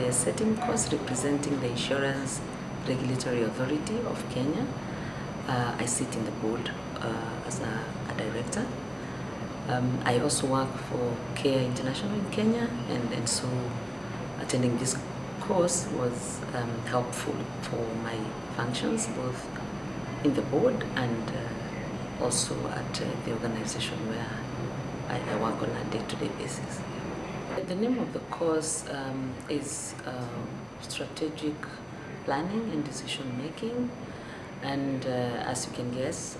the SETYM course representing the Insurance Regulatory Authority of Kenya. I sit in the board as a director. I also work for Care International in Kenya, and so attending this course was helpful for my functions, both in the board and also at the organization where I work on a day-to-day basis. The name of the course is Strategic Planning and Decision Making, and as you can guess,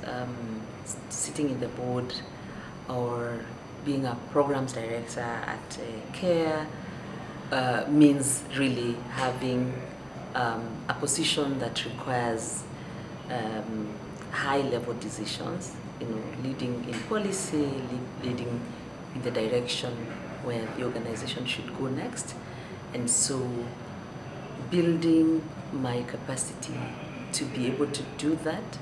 sitting in the board or being a programs director at Care means really having a position that requires high-level decisions, leading in policy, leading in the direction where the organization should go next. And so building my capacity to be able to do that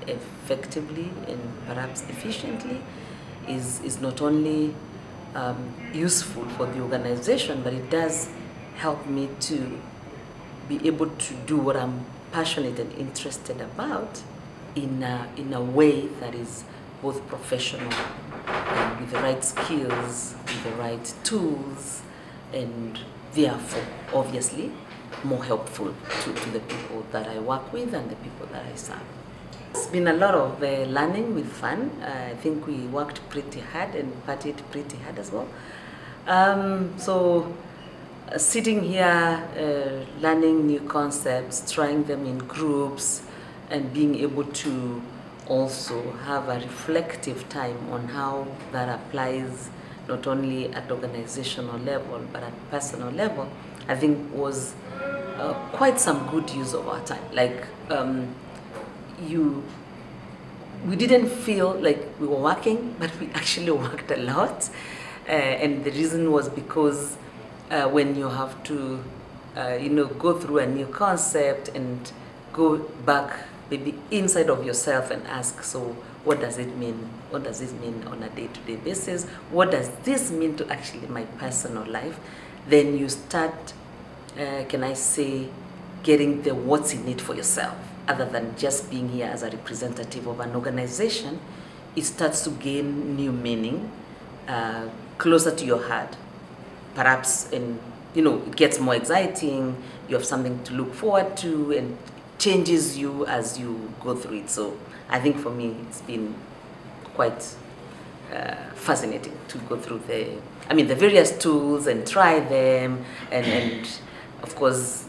effectively and perhaps efficiently is not only useful for the organization, but it does help me to be able to do what I'm passionate and interested about in a way that is both professional and with the right skills, with the right tools, and therefore, obviously, more helpful to the people that I work with and the people that I serve. It's been a lot of learning with fun. I think we worked pretty hard and partied pretty hard as well. Sitting here, learning new concepts, trying them in groups, and being able to also have a reflective time on how that applies not only at organizational level but at personal level, I think was quite some good use of our time. Like we didn't feel like we were working, but we actually worked a lot, and the reason was because when you have to go through a new concept and go back maybe inside of yourself and ask, so what does it mean? What does this mean on a day-to-day basis? What does this mean to actually my personal life? Then you start, can I say, getting the what's in it for yourself, other than just being here as a representative of an organization. It starts to gain new meaning, closer to your heart, perhaps, and it gets more exciting. You have something to look forward to, and changes you as you go through it. So I think for me it's been quite fascinating to go through the various tools and try them, and of course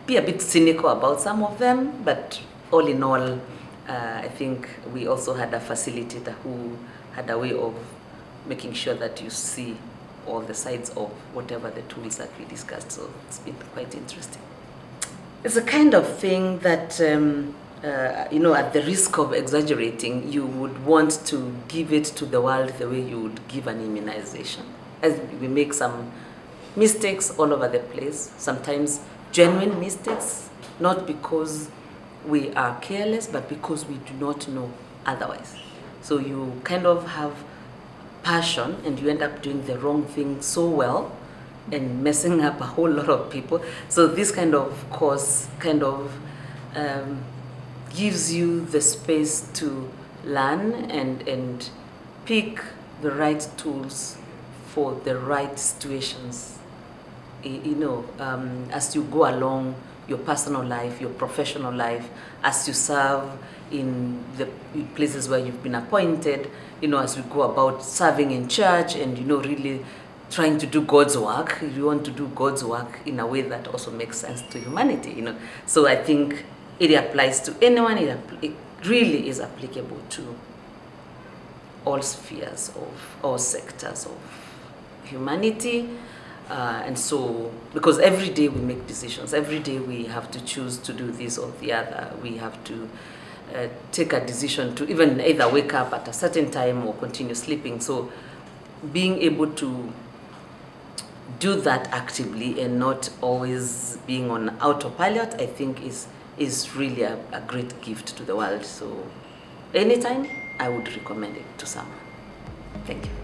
be a bit cynical about some of them, but all in all, I think we also had a facilitator who had a way of making sure that you see all the sides of whatever the tools that we discussed. So it's been quite interesting. It's a kind of thing that, at the risk of exaggerating, you would want to give it to the world the way you would give an immunization. As we make some mistakes all over the place, sometimes genuine mistakes, not because we are careless, but because we do not know otherwise. So you kind of have passion and you end up doing the wrong thing so well and messing up a whole lot of people. So this kind of course gives you the space to learn and pick the right tools for the right situations. As you go along your personal life, your professional life, as you serve in the places where you've been appointed, as we go about serving in church and, really trying to do God's work. You want to do God's work in a way that also makes sense to humanity, So I think it applies to anyone. It really is applicable to all spheres of all sectors of humanity. And so, because every day we make decisions, every day we have to choose to do this or the other. We have to take a decision to even either wake up at a certain time or continue sleeping. So being able to do that actively and not always being on autopilot, I think is really a great gift to the world. So anytime, I would recommend it to someone. Thank you.